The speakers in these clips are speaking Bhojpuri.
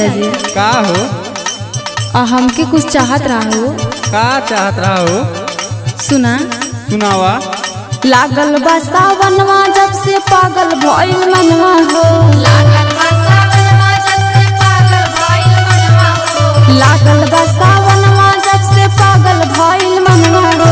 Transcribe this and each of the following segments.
राजा जी। का हो? हमके कुछ चाहत रहा हो। का चाहत रहा हो? सुना सुनावा। लागल बा सावनवा जब से पागल भइल मनवा हो। लागल बा सावनवा जब से पागल भइल मनवा हो। लागल बा सावनवा जब से पागल भइल मनवा हो।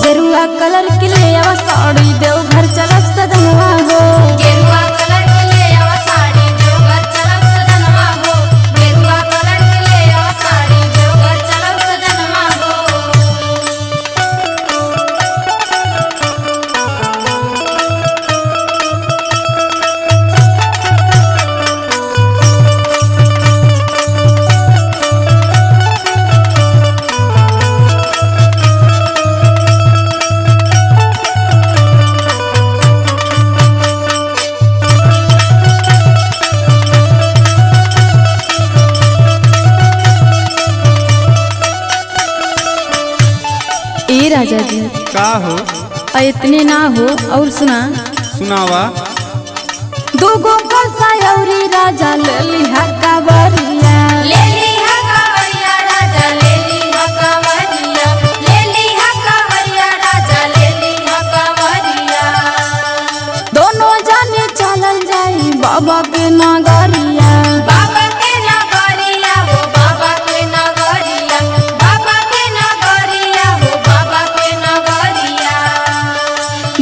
गेरुआ कलर के ले आवा साड़ी देव घर चलब सजनवा हो। गेरुआ कलर के ले आवा साड़ी देव घर चलब सजनवा हो। गेरुआ कलर के ले आवा साड़ी देव घर चलब सजनवा हो। ए राजा जी का हो? इतने ना हो और सुना। सुनावा। दूगो कसायौरी राजा ले लिहा कावरिया। ले लिहा कावरिया राजा ले लिहा कावरिया। ले लिहा कावरिया राजा ले लिहा कावरिया। दोनों जाने चलल जाई बाबा के नगरिया। बाबा के नगरिया हो बाबा के नगरिया। बाबा के नगरिया हो बाबा के नगरिया।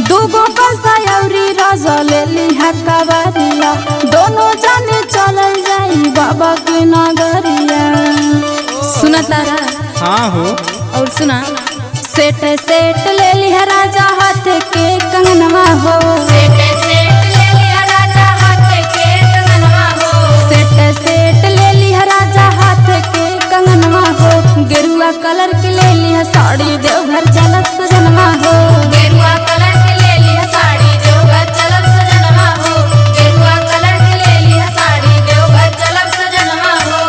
दूगो कसायौरी राजा ले लिहा कावरिया। दोनों जाने चलल जाई बाबा के नगरिया। सुना तारा हाँ हो। और सुना। सेट सेट ले लिहा राजा हाथ के कंगनवा हो। सेट सेट ले लिया राजा हाथ के कंगनवा हो। सेट सेट ले लिहा राजा हाथ के कंगनवा हो। गेरुआ कलर के ले लिहा साड़ी देव घर चलक सजनवा हो। गेरुआ कलर के ले लिया साड़ी देव घर चलब सजनवा हो। गेरुआ कलर के ले लिया साड़ी देव घर चलब सजनवा हो।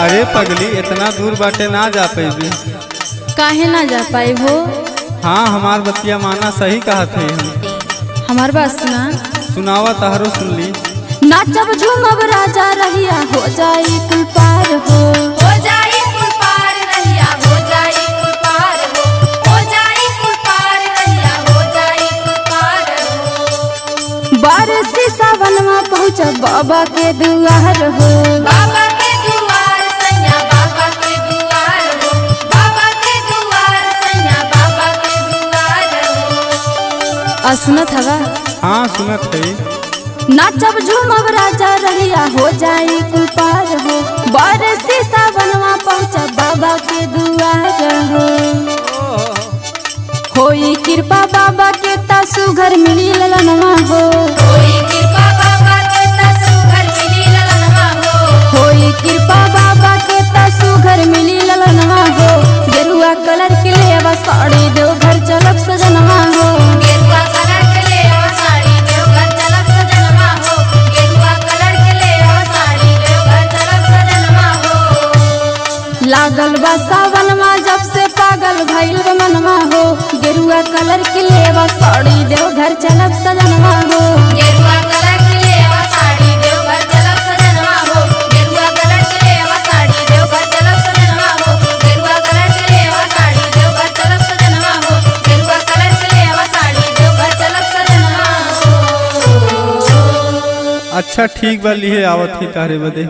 अरे पगली, इतना दूर बाटे ना जा पैबी। काहे ना जा पाए हो। हाँ, हमार बतिया माना सही कहा थे हम। हमार बात सुना। सुनावा तहरो सुन ली। नाचब झूमब राजा रहिया हो जाई कुल पार हो। हो जाई कुल पार रहिया हो जाई कुल पार हो। हो जाई कुल पार रहिया हो जाई कुल पार हो। बारिशी सावन में पहुँचब बाबा के दुआर हो। बाबा के दुआर सैया बाबा के दुआर हो। बाबा के दुआर सैया बाबा के दुआर हो। सुनत हवा। हाँ सुनत है। नाचब झूमब राजा रहिया हो जाई कुल पार हो। बारिशी सावन में पहुँचब बाबा के दुआर हो। होई कृपा बाबा के तासु घर मिली ललनवा हो। कोई कृपा बाबा के तसु घर मिली ललनवा हो। होई कृपा बाबा के तासु घर मिली ललनवा हो। गेरुआ कलर के ले आवा साड़ी देव घर चलब सजनवा हो। गेरुआ कलर के ले आवा साड़ी देव घर चलब सजनवा हो। गेरुआ कलर के ले आवा साड़ी देव घर चलब सजनवा हो। लागल बा सावनवा जब से पागल भइल बा मनवा हो। गेरुआ कलर के ले आवा साड़ी देव घर चलब सजनवा हो। गेरुआ कलर के ले आवा साड़ी देव घर चलब सजनवा हो। गेरुआ कलर के ले आवा साड़ी देव घर चलब सजनवा हो। गेरुआ कलर के ले आवा साड़ी देव घर चलब सजनवा हो। गेरुआ कलर के ले आवा साड़ी देव घर चलब सजनवा हो। अच्छा ठीक बा, लिए आवत ही तारे बदे।